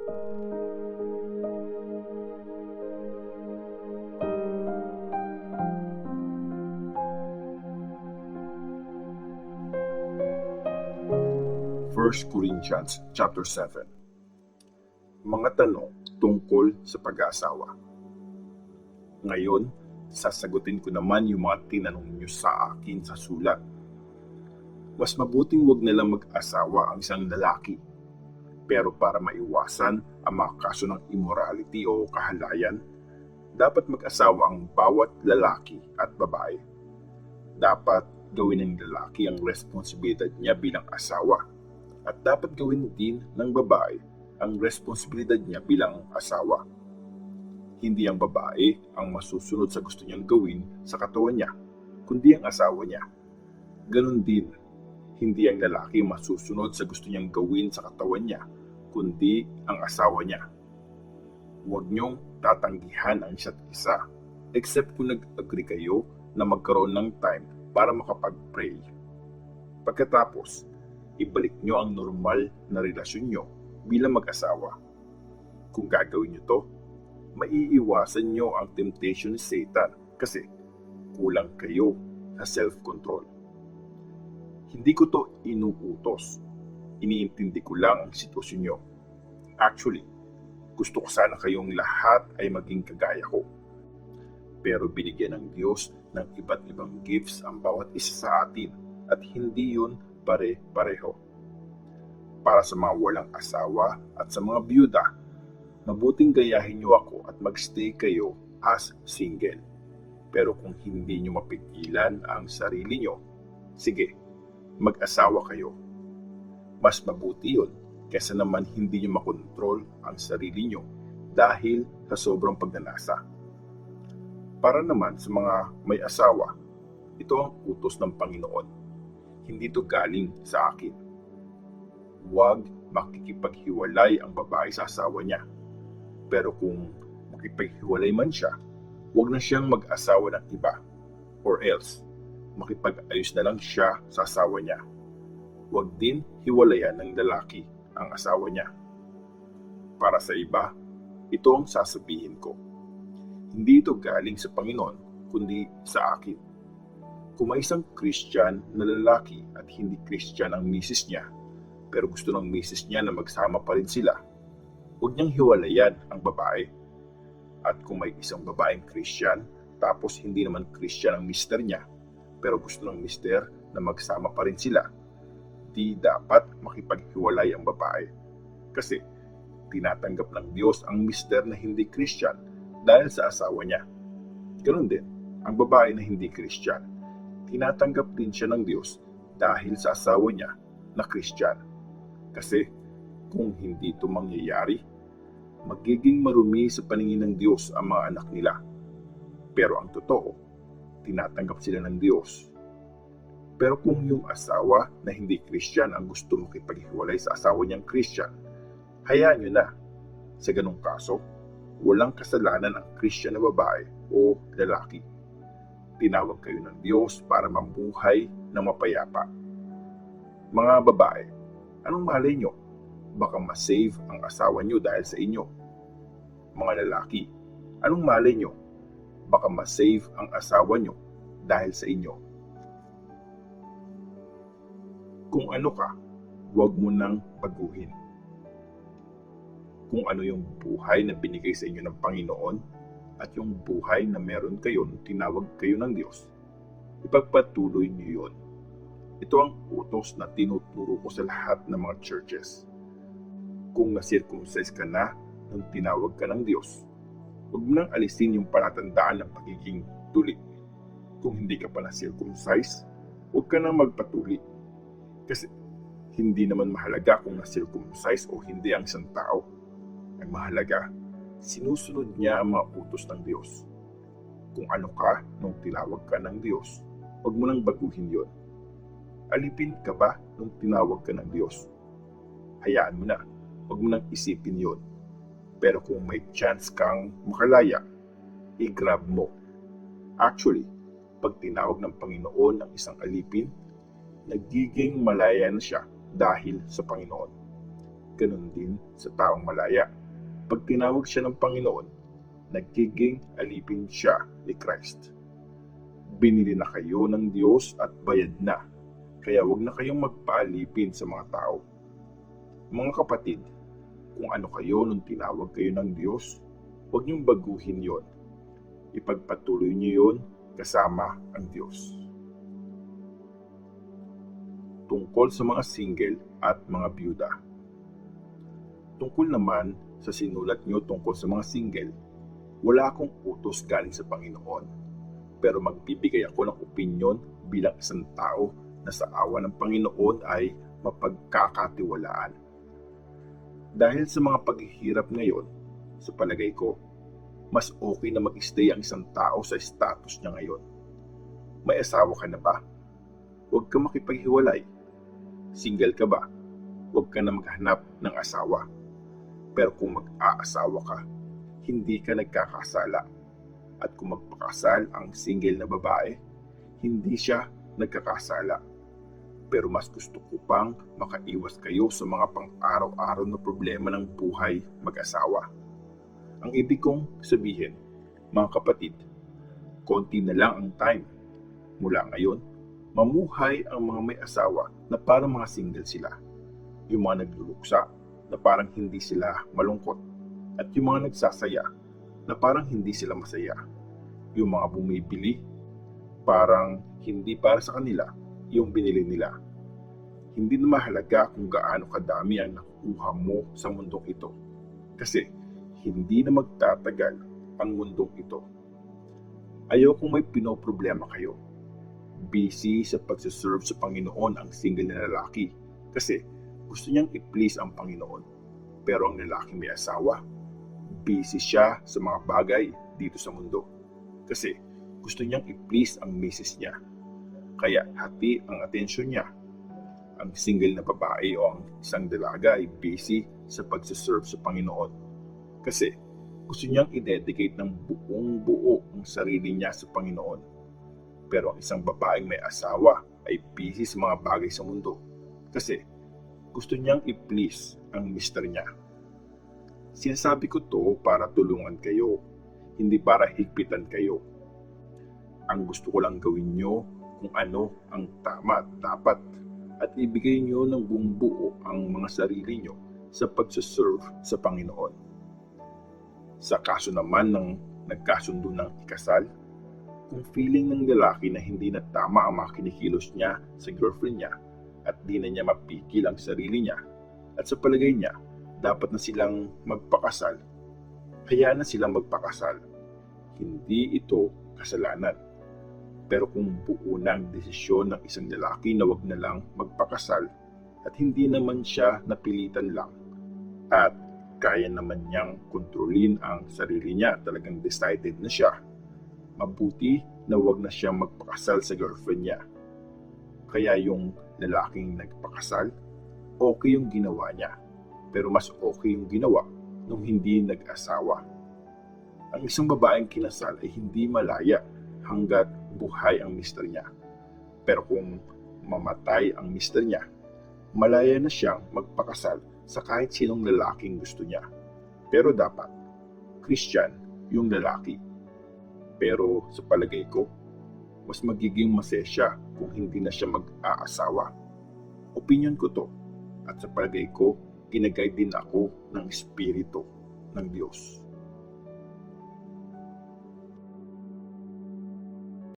First Corinthians chapter 7. Mga tanong tungkol sa pag-aasawa. Ngayon, sasagutin ko naman yung mga tinanong niyo sa akin sa sulat. Mas mabuting wag nalang mag-asawa ang isang lalaki. Pero para maiwasan ang mga kaso ng immorality o kahalayan, dapat mag-asawa ang bawat lalaki at babae. Dapat gawin ng lalaki ang responsibilidad niya bilang asawa. At dapat gawin din ng babae ang responsibilidad niya bilang asawa. Hindi ang babae ang masusunod sa gusto niyang gawin sa katawan niya, kundi ang asawa niya. Ganon din, hindi ang lalaki masusunod sa gusto niyang gawin sa katawan niya, kundi ang asawa niya. Huwag niyong tatanggihan ang isa't isa, except kung nag-agree kayo na magkaroon ng time para makapag-pray. Pagkatapos, ibalik nyo ang normal na relasyon nyo bilang mag-asawa. Kung gagawin nyo to, maiiwasan nyo ang temptation ni Satan kasi kulang kayo sa self-control. Hindi ko to inuutos. Iniintindi ko lang ang sitwasyon nyo. Actually, gusto ko sana kayong lahat ay maging kagaya ko. Pero binigyan ng Diyos ng iba't ibang gifts ang bawat isa sa atin at hindi yun pare-pareho. Para sa mga walang asawa at sa mga byuda, mabuting gayahin niyo ako at magstay kayo as single. Pero kung hindi niyo mapigilan ang sarili niyo, sige, mag-asawa kayo. Mas mabuti yun kaysa naman hindi niyo makontrol ang sarili niyo dahil sa sobrang pagnanasa. Para naman sa mga may asawa, ito ang utos ng Panginoon. Hindi ito galing sa akin. Huwag makikipaghiwalay ang babae sa asawa niya. Pero kung makipaghiwalay man siya, huwag na siyang mag-asawa ng iba. Or else, makipag-ayos na lang siya sa asawa niya. Huwag din hiwalayan ng lalaki ang asawa niya. Para sa iba, ito ang sasabihin ko. Hindi ito galing sa Panginoon, kundi sa akin. Kung may isang Christian na lalaki at hindi Christian ang misis niya, pero gusto ng misis niya na magsama pa rin sila, huwag niyang hiwalayan ang babae. At kung may isang babaeng Christian, tapos hindi naman Christian ang mister niya, pero gusto ng mister na magsama pa rin sila, di dapat makipaghiwalay ang babae. Kasi tinatanggap ng Diyos ang mister na hindi Christian dahil sa asawa niya. Ganoon din, ang babae na hindi Christian, tinatanggap din siya ng Diyos dahil sa asawa niya na Christian. Kasi kung hindi ito mangyayari, magiging marumi sa paningin ng Diyos ang mga anak nila. Pero ang totoo, tinatanggap sila ng Diyos. Pero kung yung asawa na hindi Christian ang gusto makipaghiwalay sa asawa niyang Christian, hayaan nyo na. Sa ganung kaso, walang kasalanan ang Christian na babae o lalaki. Tinawag kayo ng Diyos para mabuhay ng mapayapa. Mga babae, anong malay nyo? Baka masave ang asawa nyo dahil sa inyo. Mga lalaki, anong malay nyo? Baka masave ang asawa nyo dahil sa inyo. Kung ano ka, huwag mo nang baguhin. Kung ano yung buhay na binigay sa inyo ng Panginoon, at yung buhay na meron kayo nung tinawag kayo ng Diyos, ipagpatuloy niyo yun. Ito ang utos na tinuturo ko sa lahat ng mga churches. Kung na-circumcise ka na nung tinawag ka ng Diyos, huwag mo nang alisin yung palatandaan ng pagiging tuli. Kung hindi ka pa na-circumcise, huwag ka nang magpatuli. Kasi hindi naman mahalaga kung na-circumcise o hindi ang isang tao. Ang mahalaga, sinusunod niya ang mga utos ng Diyos. Kung ano ka nung tinawag ka ng Diyos, huwag mo nang baguhin yon. Alipin ka ba nung tinawag ka ng Diyos? Hayaan mo na, huwag mo nang isipin yon. Pero kung may chance kang makalaya, i-grab mo. Actually, pag tinawag ng Panginoon ng isang alipin, nagiging malaya na siya dahil sa Panginoon. ganun din sa taong malaya. Pag tinawag siya ng Panginoon, nagiging alipin siya ni Christ. Binili na kayo ng Diyos at bayad na, kaya huwag na kayong magpaalipin sa mga tao. Mga kapatid, kung ano kayo nung tinawag kayo ng Diyos, huwag niyong baguhin yon. Ipagpatuloy niyo yon kasama ang Diyos. Tungkol sa mga single at mga byuda. Tungkol naman sa sinulat niyo tungkol sa mga single, wala akong utos galing sa Panginoon, pero magbibigay ako ng opinyon bilang isang tao na sa awa ng Panginoon ay mapagkakatiwalaan. Dahil sa mga paghihirap ngayon, sa palagay ko, mas okay na mag-stay ang isang tao sa status niya ngayon. May asawa ka na ba? Huwag ka makipaghiwalay. Single ka ba? Huwag ka na maghanap ng asawa. Pero kung mag-aasawa ka, hindi ka nagkakasala. At kung magpakasal ang single na babae, hindi siya nagkakasala. Pero mas gusto ko pang makaiwas kayo sa mga pang-araw-araw na problema ng buhay mag-asawa. Ang ibig kong sabihin, mga kapatid, konti na lang ang time. Mula ngayon, mamuhay ang mga may asawa na parang mga single sila. Yung mga nagluluksa na parang hindi sila malungkot. At yung mga nagsasaya na parang hindi sila masaya. Yung mga bumibili, parang hindi para sa kanila yung binili nila. Hindi na mahalaga kung gaano kadami ang nakukuha mo sa mundong ito. Kasi hindi na magtatagal ang mundong ito. Ayokong may pinoproblema kayo. Busy sa pagsiserve sa Panginoon ang single na lalaki kasi gusto niyang i-please ang Panginoon. Pero ang lalaki may asawa, busy siya sa mga bagay dito sa mundo kasi gusto niyang i-please ang misis niya. Kaya hati ang atensyon niya. Ang single na babae o ang isang dalaga ay busy sa pagsiserve sa Panginoon kasi gusto niyang i-dedicate ng buong buo ang sarili niya sa Panginoon. Pero ang isang babaeng may asawa ay busy sa mga bagay sa mundo kasi gusto niyang i-please ang mister niya. Sinasabi ko to para tulungan kayo, hindi para higpitan kayo. Ang gusto ko lang gawin nyo kung ano ang tama at dapat at ibigay nyo ng buong buo ang mga sarili nyo sa pagsaserve sa Panginoon. Sa kaso naman ng nagkasundo ng ikasal, kung feeling ng lalaki na hindi na tama ang mga kinikilos niya sa girlfriend niya at di na niya mapigil ang sarili niya at sa palagay niya dapat na silang magpakasal, hayaan na silang magpakasal. Hindi ito kasalanan. Pero kung buo na ang desisyon ng isang lalaki na wag na lang magpakasal at hindi naman siya napilitan lang at kaya naman niyang kontrolin ang sarili niya, talagang decided na siya, mabuti na wag na siya magpakasal sa girlfriend niya. Kaya yung lalaking nagpakasal, okay yung ginawa niya. Pero mas okay yung ginawa nung hindi nag-asawa. Ang isang babaeng kinasal ay hindi malaya hanggat buhay ang mister niya. Pero kung mamatay ang mister niya, malaya na siyang magpakasal sa kahit sinong lalaking gusto niya. Pero dapat, Christian yung lalaki. Pero sa palagay ko, mas magiging masaya siya kung hindi na siya mag-aasawa. Opinion ko to, at sa palagay ko, ginagay din ako ng Espiritu ng Diyos.